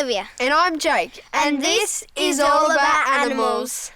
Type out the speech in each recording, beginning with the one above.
Olivia. And I'm Jake. And this is All About Animals.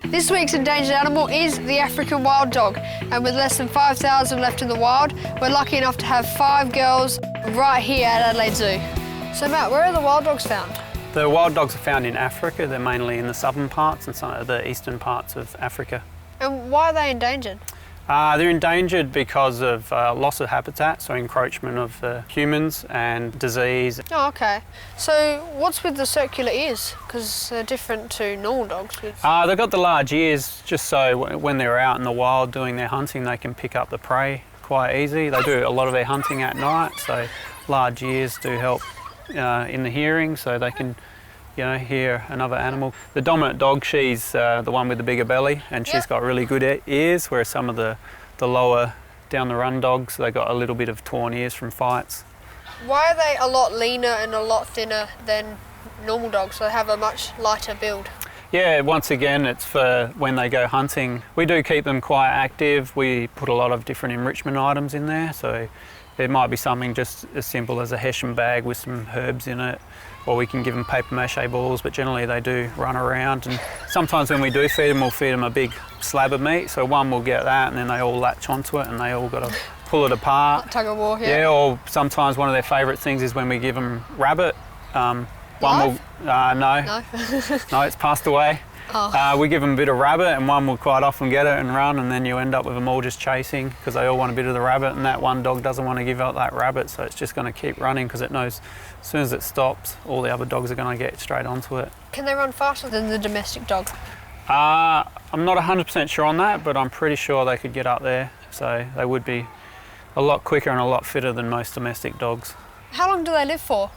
This week's endangered animal is the African wild dog, and with less than 5,000 left in the wild, we're lucky enough to have 5 girls right here at Adelaide Zoo. So Matt, where are the wild dogs found? The wild dogs are found in Africa. They're mainly in the southern parts and some of the eastern parts of Africa. And why are they endangered? They're endangered because of loss of habitat, so encroachment of humans and disease. Oh, okay. So what's with the circular ears? Because they're different to normal dogs. They've got the large ears just so when they're out in the wild doing their hunting, they can pick up the prey quite easy. They do a lot of their hunting at night, so large ears do help in the hearing, so they can hear another animal. The dominant dog, she's the one with the bigger belly, and she's got really good ears, whereas some of the lower down the run dogs, they got a little bit of torn ears from fights. Why are they a lot leaner and a lot thinner than normal dogs? So they have a much lighter build. Yeah, once again, it's for when they go hunting. We do keep them quite active. We put a lot of different enrichment items in there, so there might be something just as simple as a Hessian bag with some herbs in it, or we can give them paper mache balls, but generally they do run around. And sometimes when we do feed them, we'll feed them a big slab of meat, so one will get that and then they all latch onto it and they all got to pull it apart. Like tug of war, yeah. Or sometimes one of their favourite things is when we give them rabbit. No. No, it's passed away. Oh. We give them a bit of rabbit and one will quite often get it and run, and then you end up with them all just chasing because they all want a bit of the rabbit, and that one dog doesn't want to give up that rabbit, so it's just going to keep running because it knows as soon as it stops, all the other dogs are going to get straight onto it. Can they run faster than the domestic dog? I'm not 100% sure on that, but I'm pretty sure they could get up there, so they would be a lot quicker and a lot fitter than most domestic dogs. How long do they live for?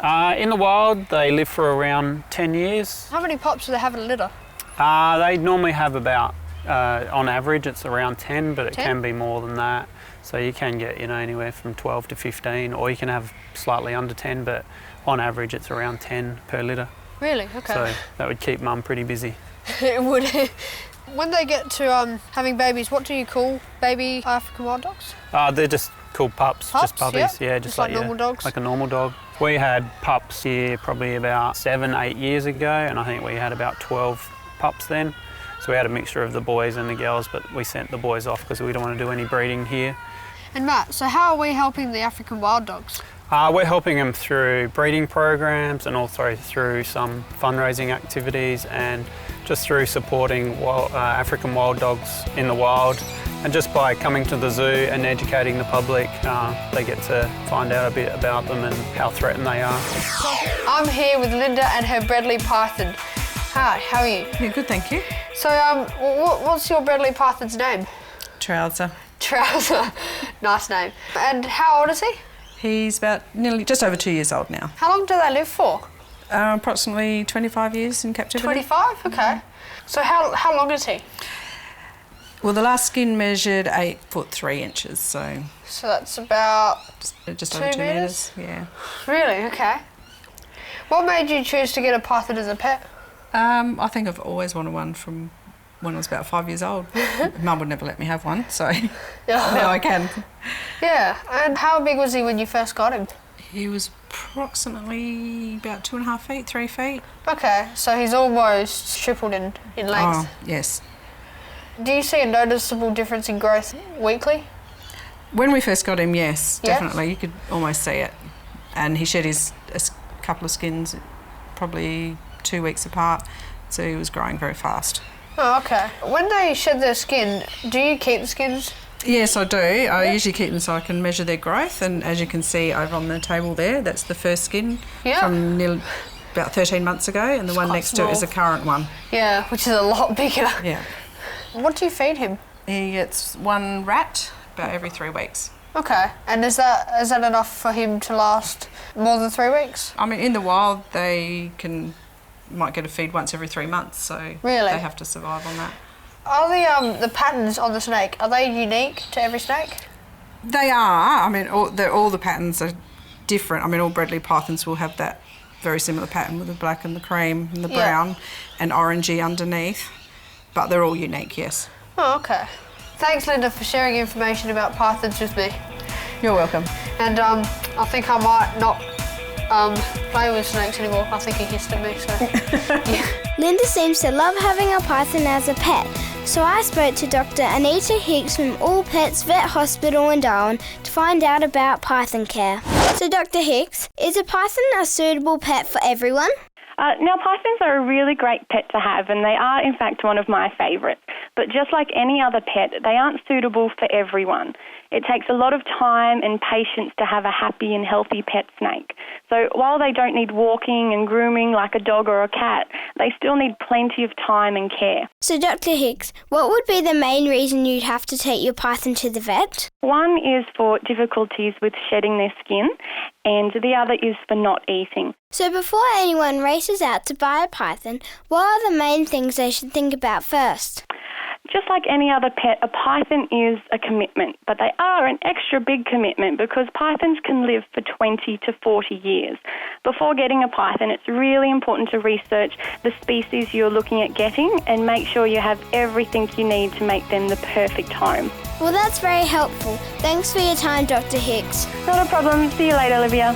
In the wild, they live for around 10 years. How many pups do they have in a litter? They normally have about, on average, it's around 10, but it 10? can be more than that. So you can get, anywhere from 12 to 15, or you can have slightly under 10, but on average, it's around 10 per litter. Really? Okay. So that would keep mum pretty busy. It would. When they get to having babies, what do you call baby African wild dogs? They're just called pups, just puppies. Yeah, just like normal dogs? Like a normal dog. We had pups here probably about 7-8 years ago, and I think we had about 12 pups then. So we had a mixture of the boys and the girls, but we sent the boys off because we don't want to do any breeding here. And Matt, so how are we helping the African wild dogs? We're helping them through breeding programs and also through some fundraising activities and just through supporting African wild dogs in the wild. And just by coming to the zoo and educating the public, they get to find out a bit about them and how threatened they are. I'm here with Linda and her Bredli python. Hi, how are you? Yeah, good, thank you. So, what's your Bredli python's name? Trouser. Trouser. Nice name. And how old is he? He's about just over 2 years old now. How long do they live for? Approximately 25 years in captivity. 25? Okay. Mm-hmm. So how long is he? Well, the last skin measured 8 foot 3 inches, so... So that's about... Just over 2 metres? Yeah. Really? Okay. What made you choose to get a python as a pet? I think I've always wanted one from when I was about 5 years old. Mum would never let me have one, so now I can. Yeah, and how big was he when you first got him? He was approximately about 2.5 feet, 3 feet. Okay, so he's almost tripled in length. Oh, yes. Do you see a noticeable difference in growth weekly? When we first got him, yes, definitely. You could almost see it. And he shed a couple of skins probably 2 weeks apart, so he was growing very fast. Oh, okay. When they shed their skin, do you keep the skins? Yes, I do. I usually keep them so I can measure their growth, and as you can see over on the table there, that's the first skin from about 13 months ago, and the one next to it is a current one. Yeah, which is a lot bigger. Yeah. What do you feed him? He gets 1 rat about every 3 weeks. Okay, and is that enough for him to last more than 3 weeks? I mean, in the wild, they might get a feed once every 3 months, so really? They have to survive on that. Are the patterns on the snake, are they unique to every snake? They are. I mean, all the patterns are different. I mean, all Bredli pythons will have that very similar pattern with the black and the cream and the brown and orangey underneath, but they're all unique, yes. Oh, okay. Thanks, Linda, for sharing information about pythons with me. You're welcome. And I think I might not play with snakes anymore. I think he hissed at me, so yeah. Linda seems to love having a python as a pet, so I spoke to Dr. Anita Hicks from All Pets Vet Hospital in Darwin to find out about python care. So Dr. Hicks, is a python a suitable pet for everyone? Now, pythons are a really great pet to have, and they are, in fact, one of my favourites. But just like any other pet, they aren't suitable for everyone. It takes a lot of time and patience to have a happy and healthy pet snake. So while they don't need walking and grooming like a dog or a cat, they still need plenty of time and care. So Dr. Hicks, what would be the main reason you'd have to take your python to the vet? One is for difficulties with shedding their skin, and the other is for not eating. So before anyone races out to buy a python, what are the main things they should think about first? Just like any other pet, a python is a commitment, but they are an extra big commitment because pythons can live for 20 to 40 years. Before getting a python, it's really important to research the species you're looking at getting and make sure you have everything you need to make them the perfect home. Well, that's very helpful. Thanks for your time, Dr. Hicks. Not a problem. See you later, Olivia.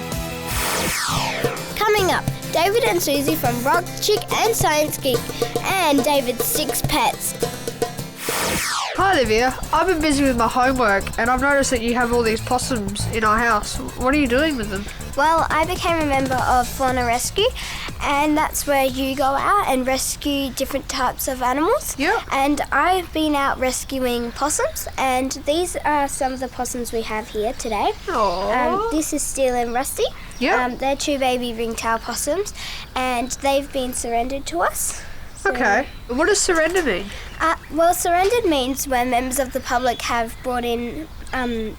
Coming up, David and Susie from Rock, Chick and Science Geek, and David's 6 pets. Hi Olivia, I've been busy with my homework and I've noticed that you have all these possums in our house. What are you doing with them? Well, I became a member of Fauna Rescue, and that's where you go out and rescue different types of animals. Yeah. And I've been out rescuing possums, and these are some of the possums we have here today. Aww. This is Steel and Rusty. Yeah. They're 2 baby ringtail possums, and they've been surrendered to us. Okay. What does surrender mean? Well, surrendered means when members of the public have brought in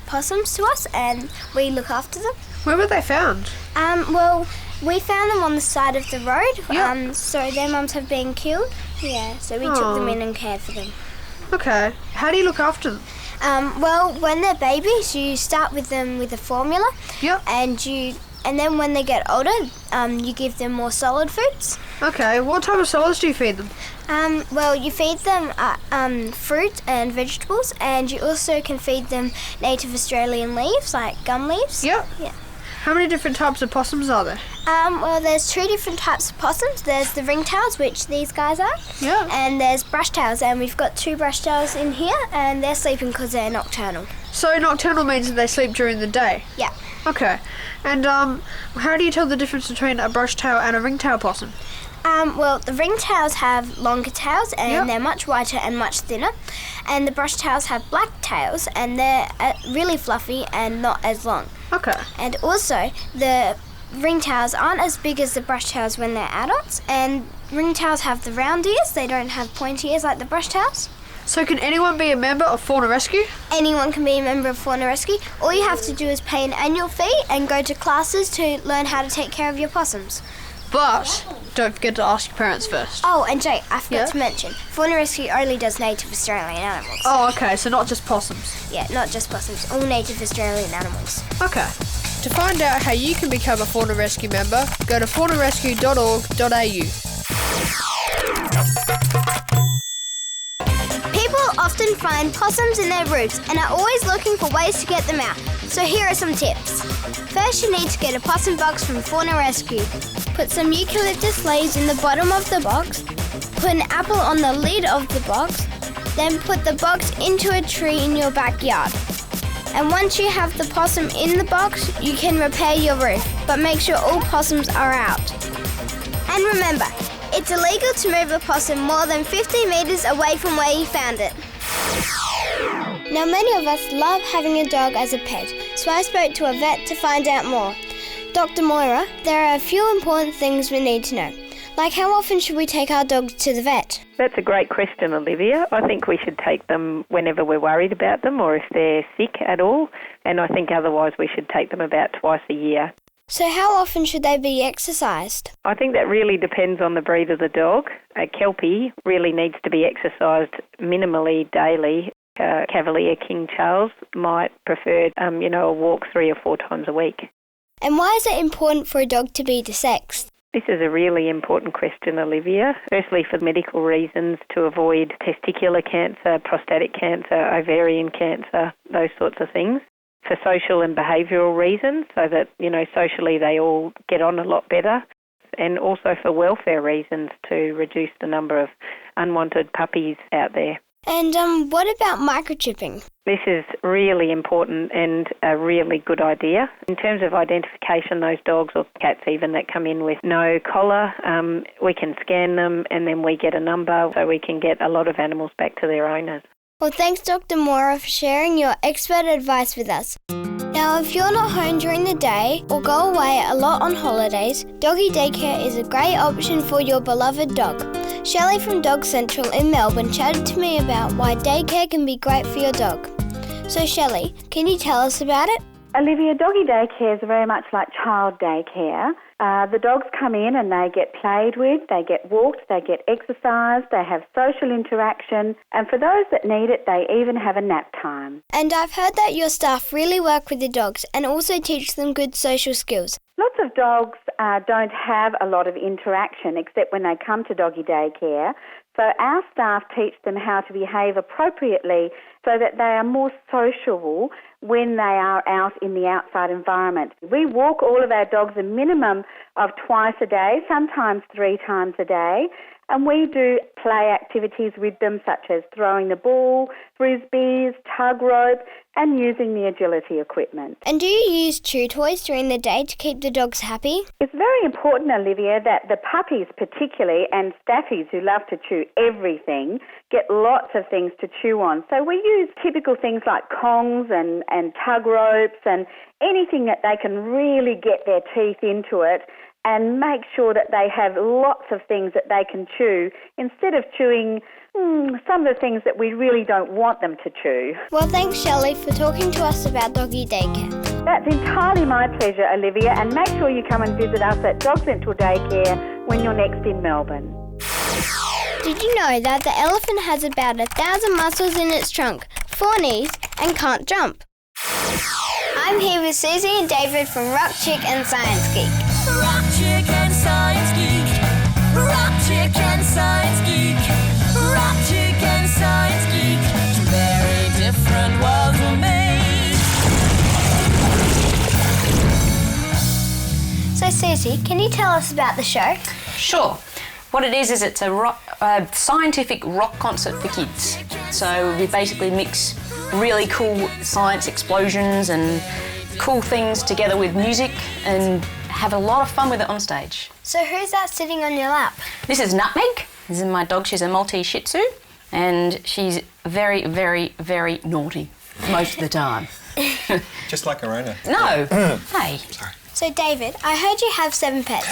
possums to us and we look after them. Where were they found? Well, we found them on the side of the road. Yeah. So their mums have been killed. Yeah, so we took them in and cared for them. Okay. How do you look after them? Well, when they're babies, you start with them with a formula. Yep. And then when they get older, you give them more solid foods. Okay. What type of solids do you feed them? Well, you feed them fruit and vegetables, and you also can feed them native Australian leaves, like gum leaves. Yep. Yeah. How many different types of possums are there? Well, there's 2 different types of possums. There's the ringtails, which these guys are. Yeah. And there's brushtails, and we've got 2 brushtails in here, and they're sleeping because they're nocturnal. So nocturnal means that they sleep during the day? Yeah. Okay. And how do you tell the difference between a brushtail and a ringtail possum? Well, the ringtails have longer tails and they're much whiter and much thinner. And the brushtails have black tails and they're really fluffy and not as long. Okay. And also, the ringtails aren't as big as the brushtails when they're adults. And ringtails have the round ears, they don't have pointy ears like the brushtails. So can anyone be a member of Fauna Rescue? Anyone can be a member of Fauna Rescue. All you have to do is pay an annual fee and go to classes to learn how to take care of your possums. But don't forget to ask your parents first. Oh, and Jake, I forgot to mention, Fauna Rescue only does native Australian animals. Oh, okay, so not just possums. Yeah, not just possums, all native Australian animals. Okay. To find out how you can become a Fauna Rescue member, go to faunarescue.org.au. People often find possums in their roofs and are always looking for ways to get them out. So here are some tips. First, you need to get a possum box from Fauna Rescue. Put some eucalyptus leaves in the bottom of the box. Put an apple on the lid of the box. Then put the box into a tree in your backyard. And once you have the possum in the box, you can repair your roof, but make sure all possums are out. And remember, it's illegal to move a possum more than 50 metres away from where you found it. Now, many of us love having a dog as a pet, so I spoke to a vet to find out more. Dr. Moira, there are a few important things we need to know. Like how often should we take our dogs to the vet? That's a great question, Olivia. I think we should take them whenever we're worried about them or if they're sick at all. And I think otherwise we should take them about twice a year. So how often should they be exercised? I think that really depends on the breed of the dog. A Kelpie really needs to be exercised minimally daily. A Cavalier King Charles might prefer, a walk 3 or 4 times a week. And why is it important for a dog to be desexed? This is a really important question, Olivia. Firstly, for medical reasons, to avoid testicular cancer, prostatic cancer, ovarian cancer, those sorts of things. For social and behavioural reasons, so that, socially they all get on a lot better. And also for welfare reasons, to reduce the number of unwanted puppies out there. And what about microchipping? This is really important and a really good idea. In terms of identification, those dogs or cats even that come in with no collar, we can scan them and then we get a number so we can get a lot of animals back to their owners. Well, thanks Dr. Mora for sharing your expert advice with us. Now, if you're not home during the day or go away a lot on holidays, doggy daycare is a great option for your beloved dog. Shelley from Dog Central in Melbourne chatted to me about why daycare can be great for your dog. So Shelley, can you tell us about it? Olivia, doggy daycare is very much like child daycare. The dogs come in and they get played with, they get walked, they get exercised, they have social interaction, and for those that need it, they even have a nap time. And I've heard that your staff really work with the dogs and also teach them good social skills. Lots of dogs don't have a lot of interaction except when they come to doggy daycare. So our staff teach them how to behave appropriately so that they are more sociable when they are out in the outside environment. We walk all of our dogs a minimum of twice a day, sometimes 3 times a day, and we do play activities with them such as throwing the ball, frisbees, tug rope, and using the agility equipment. And do you use chew toys during the day to keep the dogs happy? It's very important, Olivia, that the puppies particularly and staffies who love to chew everything get lots of things to chew on. So we use typical things like kongs and tug ropes and anything that they can really get their teeth into it and make sure that they have lots of things that they can chew instead of chewing some of the things that we really don't want them to chew. Well, thanks, Shelley, for talking to us about doggy daycare. That's entirely my pleasure, Olivia, and make sure you come and visit us at Dog Central Daycare when you're next in Melbourne. Did you know that the elephant has about 1,000 muscles in its trunk, 4 knees, and can't jump? I'm here with Susie and David from Rock Chick and Science Geek. Rock Chick and Science Geek. Rock Chick and Science Geek. Rock Chick and Science Geek. Two very different worlds were made. So Susie, can you tell us about the show? Sure. What it is it's a scientific rock concert for kids. So we basically mix really cool science explosions and cool things together with music and have a lot of fun with it on stage. So who's that sitting on your lap? This is Nutmeg. This is my dog. She's a Maltese Shih Tzu and she's very, very, very naughty most of the time. Just like her owner. No. Hey. Sorry. So David, I heard you have 7 pets.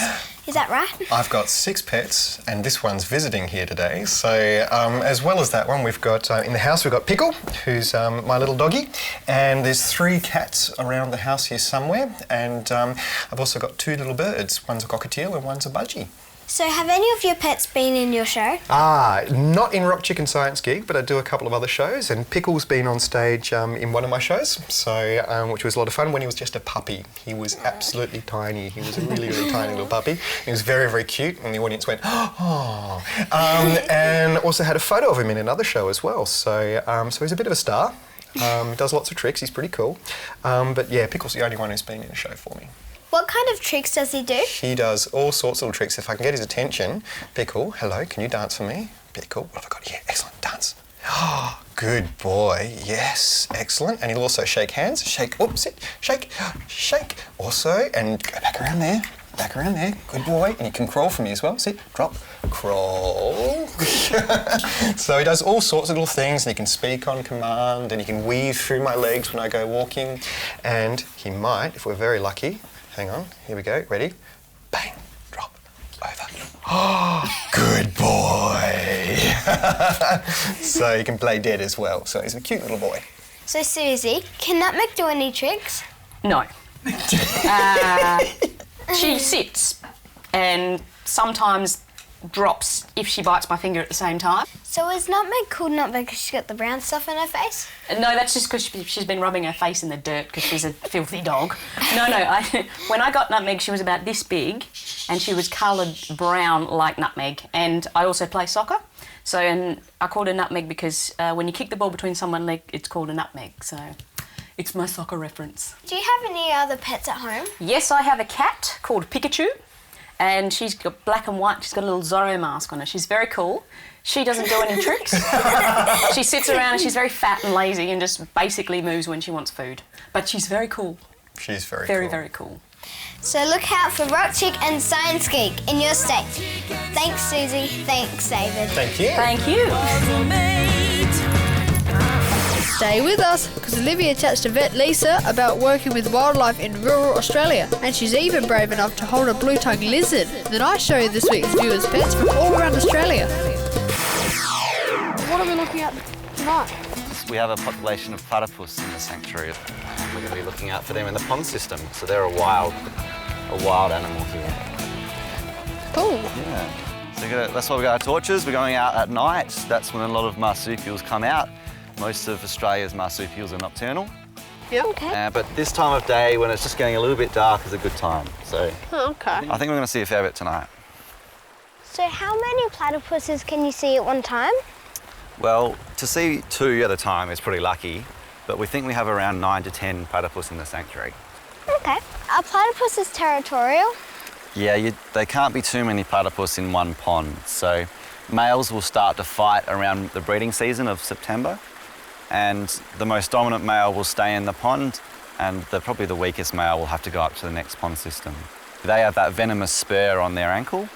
Is that right? I've got 6 pets and this one's visiting here today. So as well as that one, we've got, in the house we've got Pickle, who's my little doggy, and there's 3 cats around the house here somewhere, and I've also got 2 little birds. One's a cockatiel and one's a budgie. So have any of your pets been in your show? Not in Rock Chicken Science Geek, but I do a couple of other shows, and Pickle's been on stage in one of my shows, so which was a lot of fun when he was just a puppy. He was absolutely tiny. He was a really, really tiny little puppy. He was very, very cute, and the audience went, oh. And also had a photo of him in another show as well, so he's a bit of a star. Does lots of tricks, he's pretty cool. But yeah, Pickle's the only one who's been in a show for me. What kind of tricks does he do? He does all sorts of little tricks. If I can get his attention, Pickle, hello, can you dance for me? Pickle, what have I got? Yeah, excellent, dance. Oh, good boy, yes, excellent. And he'll also shake hands, shake, oops, sit, shake, shake. Also, and go back around there, good boy. And you can crawl for me as well, sit, drop, crawl. So he does all sorts of little things, and he can speak on command, and he can weave through my legs when I go walking. And he might, if we're very lucky, hang on, here we go, ready? Bang, drop, over. Good boy. So he can play dead as well. So he's a cute little boy. So Susie, can Nutmeg do any tricks? No. She sits and sometimes drops if she bites my finger at the same time. So is Nutmeg called Nutmeg because she's got the brown stuff in her face? No, that's just because she's been rubbing her face in the dirt because she's a filthy dog. No, when I got Nutmeg, she was about this big and she was coloured brown like Nutmeg. And I also play soccer. So, and I called her Nutmeg because when you kick the ball between someone's leg, it's called a nutmeg. So it's my soccer reference. Do you have any other pets at home? Yes, I have a cat called Pikachu. And she's got black and white. She's got a little Zorro mask on her. She's very cool. She doesn't do any tricks. She sits around and she's very fat and lazy and just basically moves when she wants food. But she's very cool. She's very Very, cool. very cool. So look out for Rock Chick and Science Geek in your state. Thanks, Susie. Thanks, David. Thank you. Thank you. Stay with us, because Olivia chats to vet Lisa about working with wildlife in rural Australia, and she's even brave enough to hold a blue-tongued lizard. Then I show you this week's viewers' pets from all around Australia. What are we looking at tonight? We have a population of platypus in the sanctuary. We're going to be looking out for them in the pond system, so they're a wild animal here. Cool. Yeah. So that's why we got our torches. We're going out at night. That's when a lot of marsupials come out. Most of Australia's marsupials are nocturnal. Yep. Okay. But this time of day, when it's just getting a little bit dark, is a good time. So Okay. I think we're going to see a fair bit tonight. So how many platypuses can you see at one time? Well, to see 2 at a time is pretty lucky, but we think we have around 9 to 10 platypus in the sanctuary. Okay. Are platypuses territorial? Yeah, they can't be too many platypus in one pond. So males will start to fight around the breeding season of September, and the most dominant male will stay in the pond, and probably the weakest male will have to go up to the next pond system. They have that venomous spur on their ankle,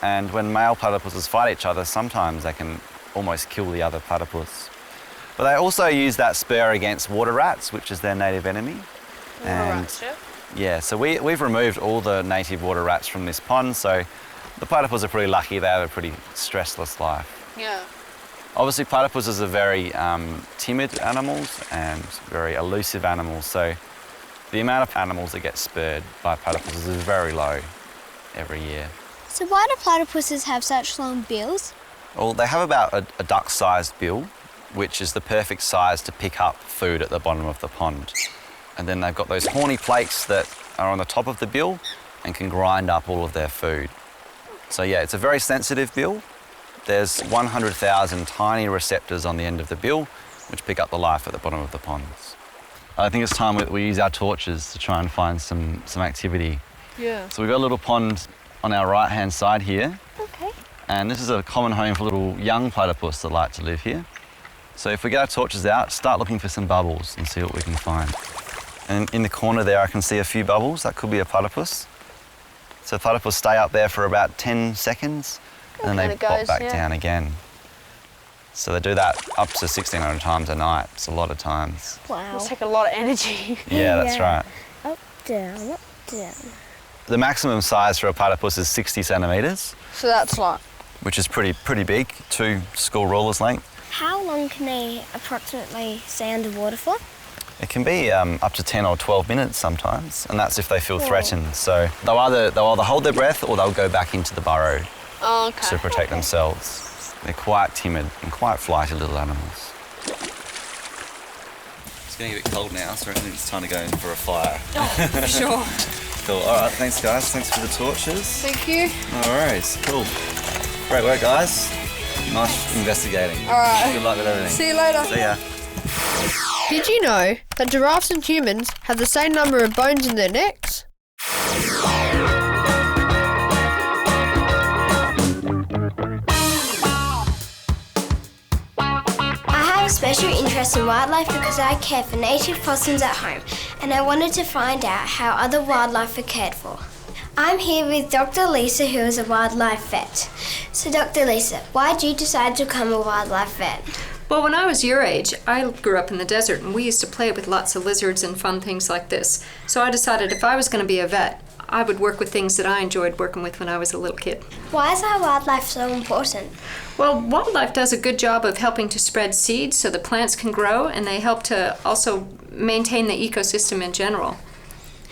and when male platypuses fight each other, sometimes they can almost kill the other platypus. But they also use that spur against water rats, which is their native enemy. Rats, yeah. Yeah, so we've removed all the native water rats from this pond, so the platypus are pretty lucky. They have a pretty stressless life. Yeah. Obviously, platypuses are very timid animals and very elusive animals, so the amount of animals that get spurred by platypuses is very low every year. So why do platypuses have such long bills? Well, they have about a duck-sized bill, which is the perfect size to pick up food at the bottom of the pond. And then they've got those horny plates that are on the top of the bill and can grind up all of their food. So yeah, it's a very sensitive bill. There's 100,000 tiny receptors on the end of the bill, which pick up the life at the bottom of the ponds. I think it's time we use our torches to try and find some activity. Yeah. So we've got a little pond on our right-hand side here. Okay. And this is a common home for little young platypus that like to live here. So if we get our torches out, start looking for some bubbles and see what we can find. And in the corner there, I can see a few bubbles. That could be a platypus. So platypus stay up there for about 10 seconds, and then they pop back down again. So they do that up to 1,600 times a night. It's a lot of times. Wow. Must take a lot of energy. Yeah, that's right. Up, down, up, down. The maximum size for a platypus is 60 centimetres, So that's like... which is pretty big, 2 school rulers' length. How long can they approximately stay underwater for? It can be up to 10 or 12 minutes sometimes, and that's if they feel threatened. So they'll either hold their breath or they'll go back into the burrow to protect themselves. They're quite timid and quite flighty little animals. It's getting a bit cold now, so I think it's time to go in for a fire. Oh, for sure. Cool. All right, thanks guys. Thanks for the torches. Thank you. All right, cool. Great work, guys. Nice investigating. All right. Good luck with everything. See you later. See ya. Did you know that giraffes and humans have the same number of bones in their necks? I have a special interest in wildlife because I care for native possums at home, and I wanted to find out how other wildlife are cared for. I'm here with Dr. Lisa, who is a wildlife vet. So Dr. Lisa, why did you decide to become a wildlife vet? Well, when I was your age, I grew up in the desert and we used to play with lots of lizards and fun things like this. So I decided if I was going to be a vet, I would work with things that I enjoyed working with when I was a little kid. Why is our wildlife so important? Well, wildlife does a good job of helping to spread seeds so the plants can grow, and they help to also maintain the ecosystem in general.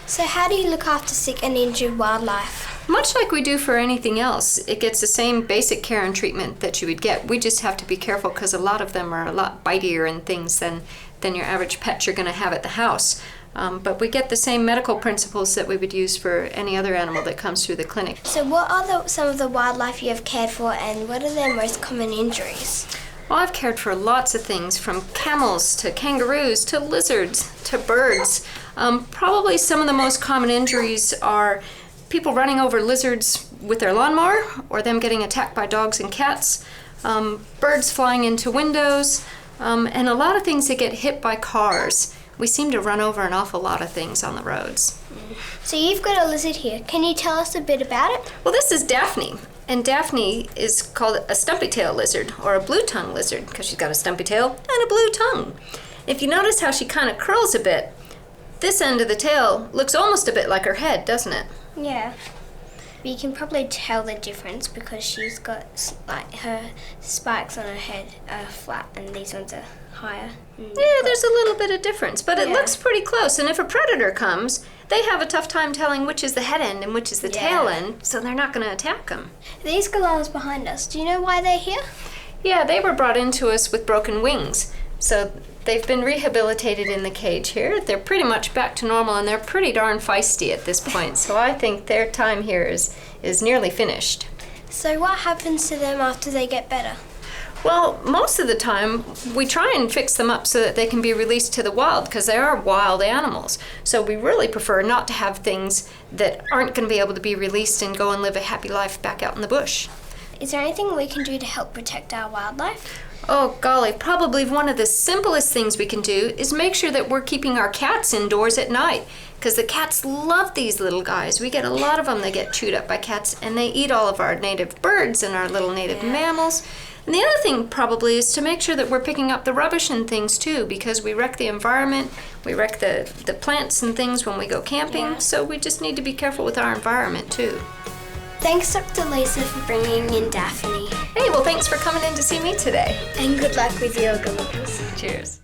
So how do you look after sick and injured wildlife? Much like we do for anything else, it gets the same basic care and treatment that you would get. We just have to be careful because a lot of them are a lot bitier and things than your average pet you're going to have at the house. But we get the same medical principles that we would use for any other animal that comes through the clinic. So what are some of the wildlife you have cared for, and what are their most common injuries? Well, I've cared for lots of things, from camels to kangaroos to lizards to birds. Probably some of the most common injuries are people running over lizards with their lawnmower, or them getting attacked by dogs and cats, birds flying into windows, and a lot of things that get hit by cars. We seem to run over an awful lot of things on the roads. So you've got a lizard here. Can you tell us a bit about it? Well, this is Daphne. And Daphne is called a stumpy-tailed lizard, or a blue-tongued lizard, because she's got a stumpy tail and a blue tongue. If you notice how she kind of curls a bit, this end of the tail looks almost a bit like her head, doesn't it? Yeah. But you can probably tell the difference because she's got, like, her spikes on her head are flat and these ones are higher. Yeah, there's a little bit of difference, but it looks pretty close. And if a predator comes, they have a tough time telling which is the head end and which is the tail end, so they're not going to attack them. These gorillas behind us, do you know why they're here? Yeah, they were brought into us with broken wings. So they've been rehabilitated in the cage here. They're pretty much back to normal, and they're pretty darn feisty at this point. So I think their time here is nearly finished. So what happens to them after they get better? Well, most of the time, we try and fix them up so that they can be released to the wild, because they are wild animals. So we really prefer not to have things that aren't going to be able to be released and go and live a happy life back out in the bush. Is there anything we can do to help protect our wildlife? Oh, golly, probably one of the simplest things we can do is make sure that we're keeping our cats indoors at night, because the cats love these little guys. We get a lot of them that get chewed up by cats, and they eat all of our native birds and our little native mammals. And the other thing probably is to make sure that we're picking up the rubbish and things too, because we wreck the environment, we wreck the plants and things when we go camping, so we just need to be careful with our environment too. Thanks, Dr. Lisa, for bringing in Daphne. Hey, well, thanks for coming in to see me today. And good luck with your gorillas. Cheers.